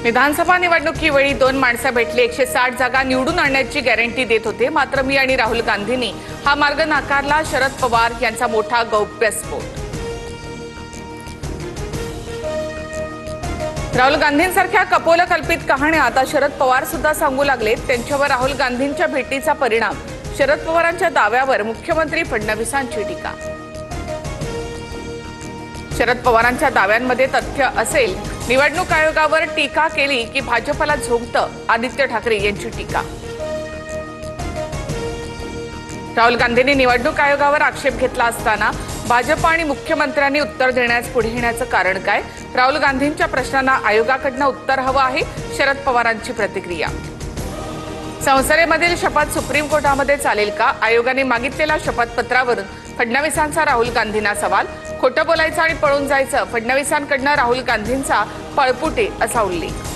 विधानसभा निवडणुकीवेळी दोन माणसं भेटली 160 जागा निवडून आणण्याची गॅरंटी देत होते। मात्र मी आणि राहुल गांधींनी हा मार्ग नाकारला। शरद पवार यांचा मोठा गौप्यस्फोट। राहुल गांधींसारख्या कपोलकल्पित कहाण्या आता शरद पवार सुद्धा सांगू लागले। त्यांच्यावर राहुल गांधींच्या भेटीचा परिणाम, शरद पवारांच्या दाव्यावर मुख्यमंत्री फडणवीसांची टीका। शरद पवारांच्या दाव्यांमध्ये तथ्य असेल, निवडणूक आयोगावर टीका केली की भाजपला झोंबतं, आदित्य ठाकरे यांची टीका। राहुल गांधींनी निवडणूक आयोगावर आक्षेप घेतला असताना भाजप आणि मुख्यमंत्र्यांनी उत्तर देण्यास पुढे येण्याचं कारण काय? राहुल गांधींच्या प्रश्नांना आयोगाकडून उत्तर हवं आहे, शरद पवारांची प्रतिक्रिया। संसदेमधील शपथ सुप्रीम कोर्टामध्ये चालेल का? आयोगाने मागितलेल्या शपथपत्रावरून फडणवीसांचा राहुल गांधींना सवाल। खोटं बोलायचं आणि पळून जायचं, फडणवीसांकडनं राहुल गांधींचा पळपुटे असा उल्लेख।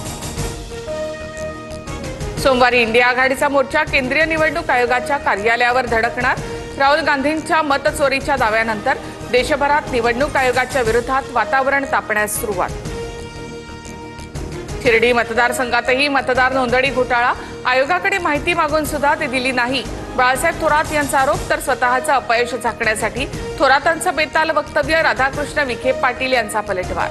सोमवारी इंडिया आघाडीचा मोर्चा केंद्रीय निवडणूक आयोगाच्या कार्यालयावर धडकणार। राहुल गांधींच्या मतचोरीच्या दाव्यानंतर देशभरात निवडणूक आयोगाच्या विरोधात वातावरण तापण्यास सुरुवात। शिर्डी मतदारसंघातही मतदार नोंदणी घोटाळा, आयोगाकडे माहिती मागून सुद्धा ती दिली नाही। बाळासाहेब थोरात यांचा आरोप, तर स्वतःचं अपयश झाकण्यासाठी थोरातांचं बेताल वक्तव्य, राधाकृष्ण विखे पाटील यांचा पलटवार।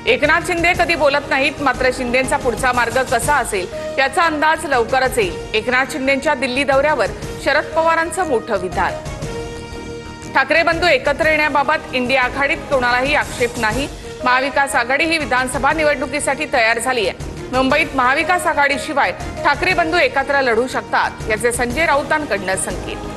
एकनाथ शिंदे कधी बोलत नाहीत, मात्र शिंदेंचा पुढचा मार्ग कसा असेल याचा अंदाज लवकरच येईल। एकनाथ शिंदेंच्या दिल्ली दौऱ्यावर शरद पवारांचं मोठं विधान। ठाकरे बंधू एकत्र येण्याबाबत इंडिया आघाडीत कोणालाही आक्षेप नाही। महाविकास आघाडी ही विधानसभा निवडणुकीसाठी तयार झाली आहे। मुंबईत महाविकास आघाडीशिवाय ठाकरे बंधू एकत्र लढू शकतात, याचे संजय राऊतांकडून संकेत।